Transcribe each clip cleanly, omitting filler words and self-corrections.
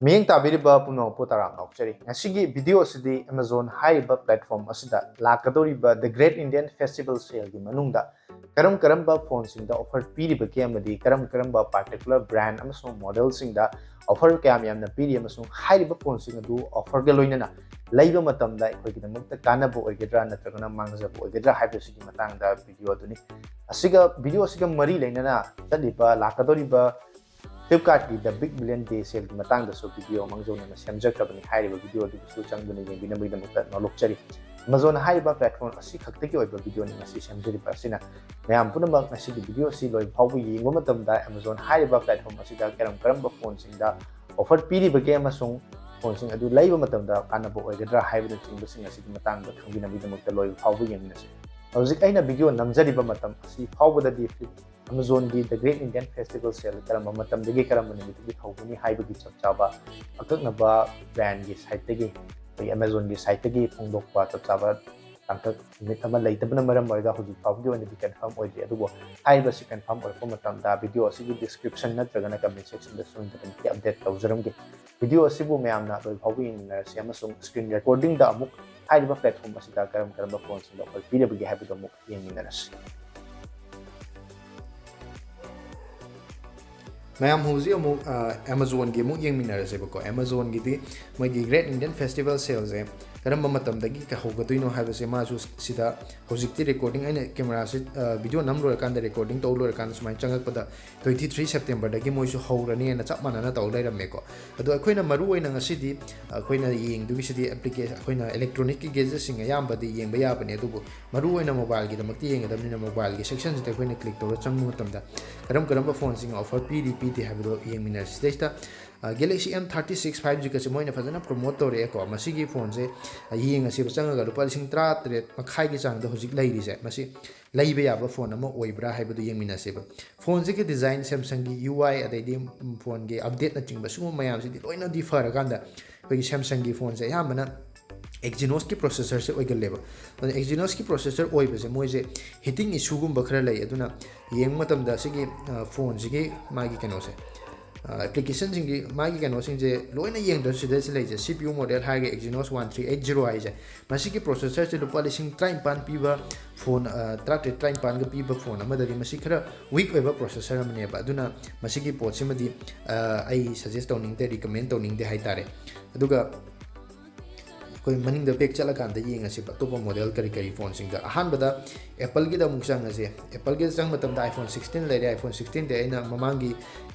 Miyeng tabiriba puno putaram nokchari. Ngasigi video sidi Amazon haiba platform asida lakadoriba the Great Indian Festival Sale di manungda karam-karamba phone singda offer piriba kayamadi karam-karamba particular brand amasung model singda offer kayam yamna piri amasung haiba phone sing adu offer ga loinana laiba matamda ikhoigidamukta kanaba oigedra natragana mangjaba oigedra haibasigi matangda video aduni asiga video asiga mari lainana chaliba lakadoriba Flipkart की the Big Billion Day sale की matang daso video Amazon na semjabni hai ba video du su chang bani yeng bina bina mukta no lokchari Amazon hai ba platform asi khakte ki oiba video ni ngasi semjari pasina mayam punama ngasi ki video si loi phawbu yengba matam da Amazon hai ba platform asi da karam ba phone sing da offer piri ba game asung phone sing adu laiba matam da kanaba oigadra hai ba ching ba sing asi ki matang da khangina bina mukta loi phawbu yeng nasi hojik aina video namjari ba matam asi phawbu da di Amazon di the Great Indian Festival Sale karamba matam degi karamba nimit di khawbuni haibagi chapchaba akaknaba brand gi site degi bai Amazon gi site degi phongdokpa chapchaba tangkak nimit ama leitabna maram oiga hoji phawgi wani di confirm oidi adubo haiba si confirm oipo matam da video asi gi description natragana comment section da sun da ki update tawjaram gi video asi bu mayamna loi phawgi na si amasung screen recording da amuk haiba platform asi da karamba phone sin da video gi habi da amuk yengminaras Mayam huzi amu Amazon gi mu yeng minarase bako Amazon gi di magi Great Indian Festival Sales e karamba matam dagi ka hogadoino habase ma su sida hojikti recording aina camera se video namro kan da recording to lo kan sumai changak pada 23 September dagi moi su horani na chap manana to lai ramme ko adu akoina maru oina ngasi di akoina yeng du sidi application akoina electronic gi gadget sing ayam badi yeng ba ya bane adu maru oina mobile gi damakti yeng da ni mobile gi section sida akoina click to changmu matam da karamba phone sing offer pdp di habdo yeng minar stage Galaxy M36 5G ka moina fazana promote tore ko masigi phone se yeng asi bachanga ga lupa lising 33 makhai gi chang da hojik lai ri se masi laibe ya ba phone ama oibra haibadu yeng mina se ba phone se ke design Samsung gi UI adai di phone ge update na chingba sumo mayam si di loina di fara ganda ko Samsung gi phone se yamana Exynos ki processor se oigal leba Exynos ki processor oiba se moise hitting issue gum bakhra lai aduna yeng matam da sigi phone sigi magi kano se application singi magi kano singje loina yeng da sida se leje CPU model ha ge Exynos 1380 ai je masiki processor se lupa lising 35 piba phone 35 ga piba phone ama dari masi khara weak oiba processor amne ba aduna masiki pot simadi ai suggest towning de recommend towning de hai tare aduga koi maning da pek chala kan da yeng asi topa model kari kari phone sing da ahan bada Apple gi da muksang ase Apple gi sang matam da iPhone 16 le iPhone 16 de ina mamangi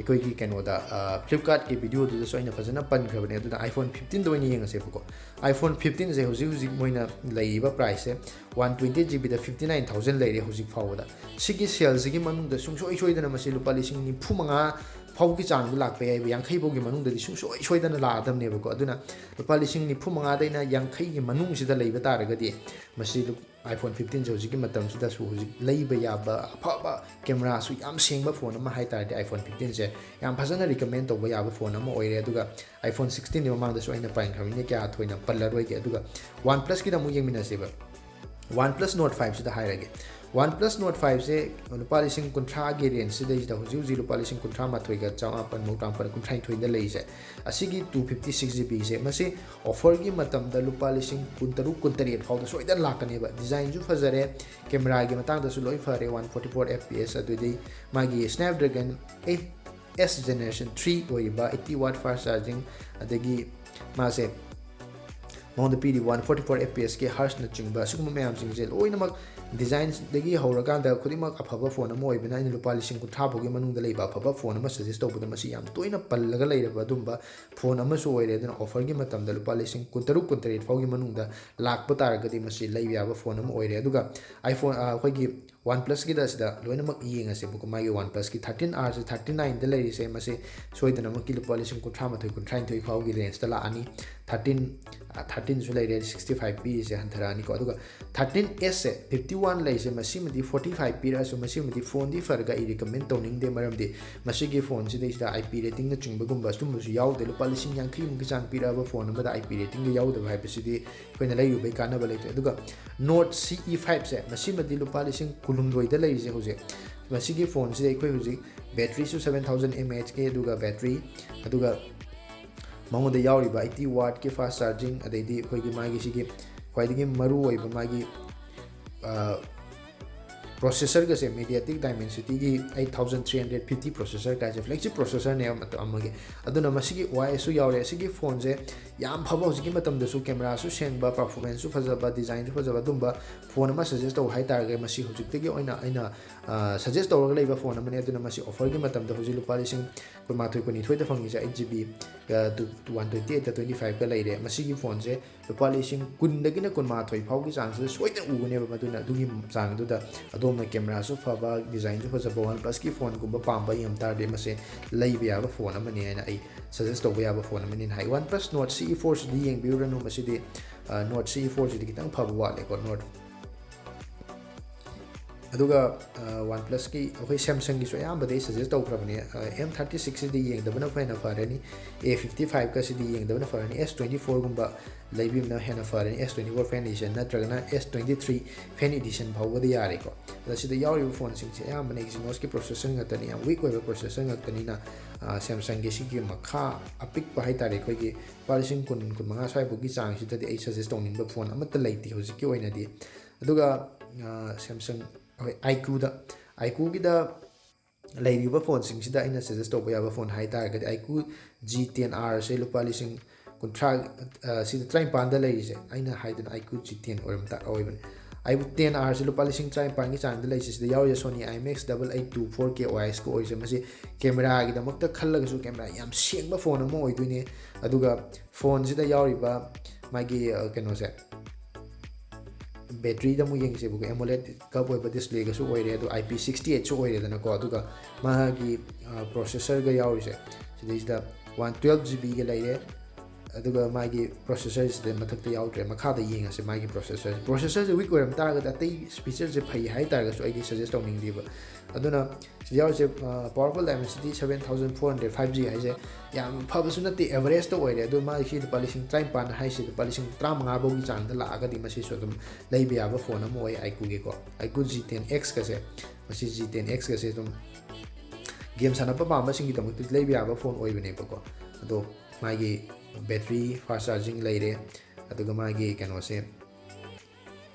koi gi kano da Flipkart ki video du so ina fazana pan khabane du da iPhone 15 do ni yeng ase ko iPhone 15 je hoji hoji moina laiba price se 120GB da 59000 leire hoji fawda sigi sales gi manung da sungsoi soi da na masi lupa lising ni phumanga phawgi chang du lak pe ai yankhai bogi manung da sungsoi soi da na la adam ne ko aduna lupa lising ni phumanga da ina yankhai gi manung sida leiba taraga di masi iPhone 15 jo jigi matam sida su hoji leiba ya ba phaba camera su yam sengba phone ama hai tar de iPhone 15 je yam phazana recommend to ba ya ba phone ama oire aduga iPhone 16 ni mamang da su aina pain khamine kya thoina pallaroi ge aduga OnePlus ki da mu yengmina se ba OnePlus Nord 5 sida hai rage OnePlus Nord 5 se lupa lising kuntra gi range sida ida hoji hoji lupa lising kuntra ma thoi ga chawa pan mo tam par kuntra thoi da lei se asigi 256GB se masi offer gi matam da lupa lising kuntaru kuntari phau da soida lakane ba design ju fazare camera gi matang da su loi fare 144 fps adu dei magi Snapdragon 8s generation 3 oi ba 80W fast charging adagi ma se Mount PD 144 fps ke harsh na chingba sugum mayam singje loinamak designs dagi horagan khudima afaba phone ama oibina ina lupa lising kutha bogi manung da leiba afaba phone ama suggest tawbada masi yam toina pallaga leiraba dumba phone ama so oire dana offer gi matam da lupa lising kuntaru kuntaret fawgi manung da lakpa taragadi masi leiba yaba phone ama oire aduga iPhone khoigi OnePlus ki da sida loinamak yenga se buku magi OnePlus ki 13R se 39 da leiri se masi soidana maki lupa lising kutha ma thoi kuntrain thoi fawgi range da la ani 13 su leire 65p se hantarani ko aduga 13s se 51 lei se masi madi 45p ra so masi madi phone di farga I recommend towning de maram de masi gi phone si de sta IP rating na chingba gumba stum su yaw de lupa lising yang khim gi chang pira ba phone ma da IP rating gi yaw de ba si di koina lei yu be kana ba lei aduga Nord CE5 se masi madi lupa lising kulum roi da lei se hoje masi gi phone si de koi hoje battery su 7000 mAh ke aduga battery aduga ꯃꯉꯣꯟꯗ ꯌꯥꯎꯔꯤꯕ 80 ꯋꯥꯠꯀꯤ fast charging ꯑꯗꯩꯗꯤ ꯑꯩꯈꯣꯏꯒꯤ ꯃꯥꯒꯤ ꯁꯤꯒꯤ ꯈ꯭ꯋꯥꯏꯗꯒꯤ ꯃꯔꯨ ꯑꯣꯏꯕ ꯃꯥꯒꯤ processor gase MediaTek Dimensity gi 8350 processor ka je flagship processor ne amage aduna masigi OIS su yaure sigi phone je yam phaba hojiki matam da su camera su sengba performance su phajaba design su phajaba dumba phone ma suggest to hai tar ge masi hojik te gi oina aina suggest to ga leiba phone amane aduna masi offer gi matam da hoji lupa lising ko ma thoi ko ni thoi da phangi je 8GB to 128 to 25 ka leire masigi phone je lupa lising kun da gi na kun ma thoi phau gi chang se soida u ne ba maduna du gi chang du da adom camera su faba design su phajaba OnePlus ki phone gumba pamba yam tar de mase leiba ya ba phone amane aina ai suggest to ya ba phone amane hai OnePlus Nord CE4 si yeng biu ranu masi de Nord CE4 si kitang phaba wa le ko Nord aduga OnePlus ki okay Samsung gi so yam ba de suggest to prabane M36 si de yeng da bana faina farani A55 ka si de yeng da bana farani S24 gumba leibi na hena farani S24 fan edition na tragana S23 fan edition bhawa de yare ko da si de yauri phone sing se yam bane Exynos ki processor ngatani yam weak web processor ngatani na Samsung gi si gi makha apik pa hai tare ko gi parising kun manga sai bu gi chang si de ai suggest to ning ba phone amata leiti hoji ki oina di aduga Samsung iQOO gi da leiriba phone sing sida ina suggest to ba phone hai tar ga iQOO G10R se lupa lising kuntra sida train panda leiri se aina haidan iQOO G10 oram ta oiban iQOO 10R se lupa lising train pan gi chang da leiri se da yaw Sony IMX8824 4K OIS ko oise masi camera gi da makta khallaga su camera yam sengba phone mo oiduine aduga phone sida yawriba magi keno se battery da mu yeng se bu AMOLED ka boy ba display ga su oire do IP68 su oire da na ko aduga magi processor ga yauri se sida 112GB ga laire aduga magi processor is de mathak ta yaudre makha da yeng ase magi processor je weak oram tar ga da tai feature je phai hai tar ga su ai suggest to ning diba aduna yaw se powerful Dimensity 7400 5G hai je yam phaba su nati average to oire adu ma hi de polishing time pan hai se de polishing 35 bo gi chang da la ga di masi so dum leibe ya ba phone am oi iQOO ge ko iQOO G10x ka se masi G10x ka se dum game sana pa ba ma sing gi dam tu leibe ya ba phone oi bene ba ko ado magi battery fast charging leire aduga magi kano se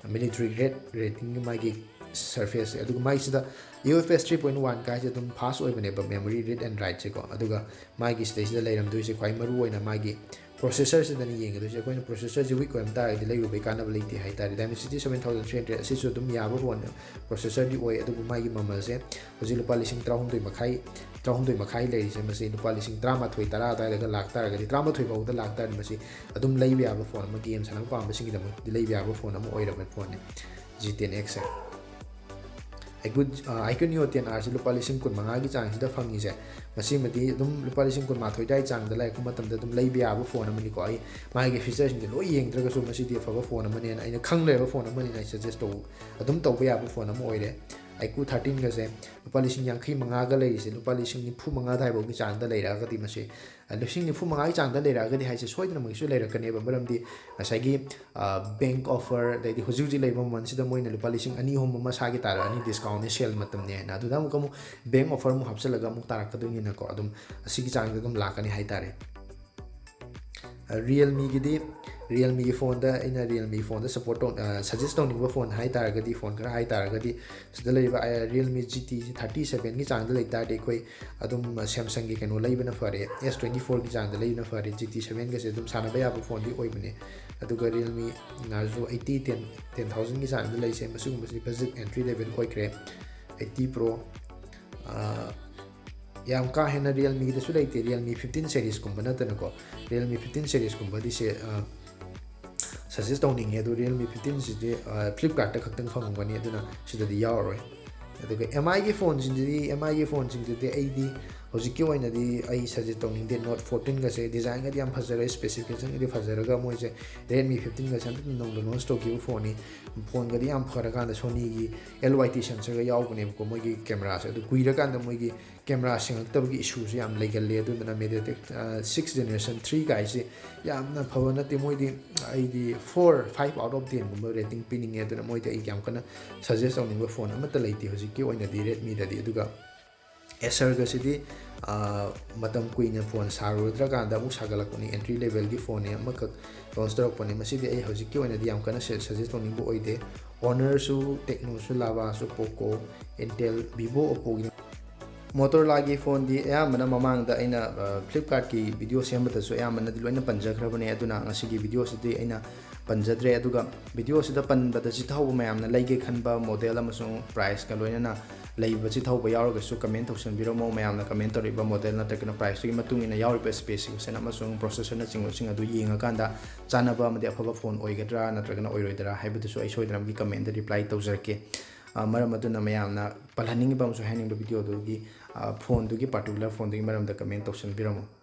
military grade rating magi surface aduga mai sida UFS 3.1 ka je dum fast oi bane ba memory read and write se ko aduga magi stage da leiram du se khwai maru oina magi processor se dani yeng du se koina processor je weak oim ta de leiru be kana baliti hai ta Dimensity 7300 asi so dum ya ba phone processor di oi aduga magi mamal se hoji lupa lising 300 makhai leiri se masi lupa lising 38 tara ta ga lak tar ga 38 bau da lak tar masi adum leibe ya ba phone ma game sanam pa ma singi da di leibe ya ba phone am oi ra ba phone G10x iQOO Neo 10R se lupa lising kun manga gi chang sida phangi se masi mati dum lupa lising kun ma thoi dai chang da lai ku matam da dum leibe ya ba phone amani ko ai mai gi features ni loi yeng tra ga su masi di fa ba phone amani na ina khang le ba phone amani na suggest to adum to ba ya ba phone am oi re iQOO 13 ga se lupa lising yang khi manga ga lei se lupa lising ni phu manga dai bo gi chang da lei ra ga di masi lising ni phu manga gi chang da lei ra ga di hai se soidna mo su lei ra ka ne ba maram di asai gi bank offer dai di hoju ji lei ba man sida moi na lupa lising ani hom ma sa gi tar ani discount ni sale matam ne na du da mu kamu bank offer mu hapsalaga mu tarak ka du ni na ko adum asigi chang da dum la ka ni hai tare Realme gi di Realme gi phone da ina Realme phone da support on suggest on ni phone hai tar ga di phone kara hai tar ga di sida lei ba Realme GT37 gi chang da lei tar de koi adum Samsung gi kano lei bana fare S24 gi chang da lei na fare GT7 ga se dum sana ba ya ba phone di oi bane adu ga Realme na zo 10000 gi chang da lei se masu gum si budget entry level koi kre 80 Pro yam ka hena Realme gi da su lei te Realme 15 series kum bana ta na ko Realme 15 series kum ba di se suggest owning he do Realme 15 si de Flipkart ta khaktang phangwani aduna sida di yaw roi aduga MI gi phone jin di MI gi phone jin de ID hojiki oina di ai suggest owning de Note 14 ga se design ga yam phajara specification ga phajara ga moi se Redmi 15 ga sant nong do non stock gi phone ni phone ga di yam phara ga da Sony gi LYT sensor ga yaw bune ko moi gi camera se adu kuira ga da moi gi camera sing tab gi issue se yam legal le adu na MediaTek 6 generation 3 ga se yam na phawna ti moi di ai di 4 5 out of 10 gum rating pinning adu na moi di yam kana suggest owning phone amata leiti hojiki oina di Redmi da di aduga Acer ga sidi matam kuina phone sarudra kanda amu sagalakpani entry level gi phone ne amakak launch tawrakpani masidi ai hojikki oina di yam kana suggest tawning bu oide Honor su Tecno su Lava su Poco Intel Vivo Oppo gi Motorola gi phone di ayamana mamang da aina Flipkart ki video sembata su ayamana di loina panjagrabane aduna ngasigi video sidi aina panjadre aduga video sida panbada si thawba mayamna leige khanba model amasung price ka loinana leiba si thawba yauraga su comment option biramo mayamna comment toriba model na takna price gi matung ina yauriba space gi sena amasung processor na chinglo sing adu yenga kanda chanaba amadi afaba phone oigadra natragana oiroidra haibadu su ai soidram gi comment da reply tawjarke maram aduna mayamna palhaning ba amsu haning ba video du gi phone du gi particular phone du gi maram da comment option biramo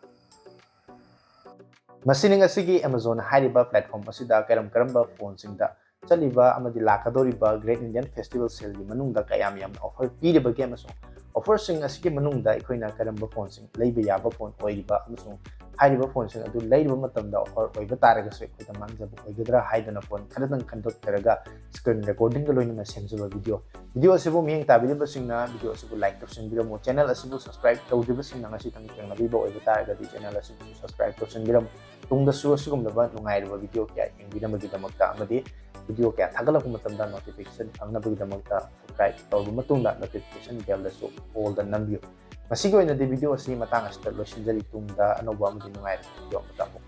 Masining asigi Amazon hariba platform asida karam phone singda chaliba amadi lakadoriba Great Indian Festival Sale gi manungda kayam yam offer piriba ge amasung offer sing asigi manungda ikoina karamba phone sing leiba yaba phone oiriba amasung hariba phone sing adu leiba matamda offer oiba taraga se koita mangjaba oigadra haidana phone khadatang khandot taraga screen recording ga loina semjaba video asibu mihing tabiliba singna video asibu like tawsin biramo channel asibu subscribe tawdiba singna ngasi tang tangna biba oiba taraga di channel asibu subscribe tawsin biramo tungda su asigumlaba nungairiba video kya engbiramagi damakta amadi video kaya thagalakpa matamda notification fangnabagidamagta subscribe tawba matungda notification bell da su all the nambiyo masigi oina di video asi matang asita loisinjari tungda anouba amadi nungairiba video matamu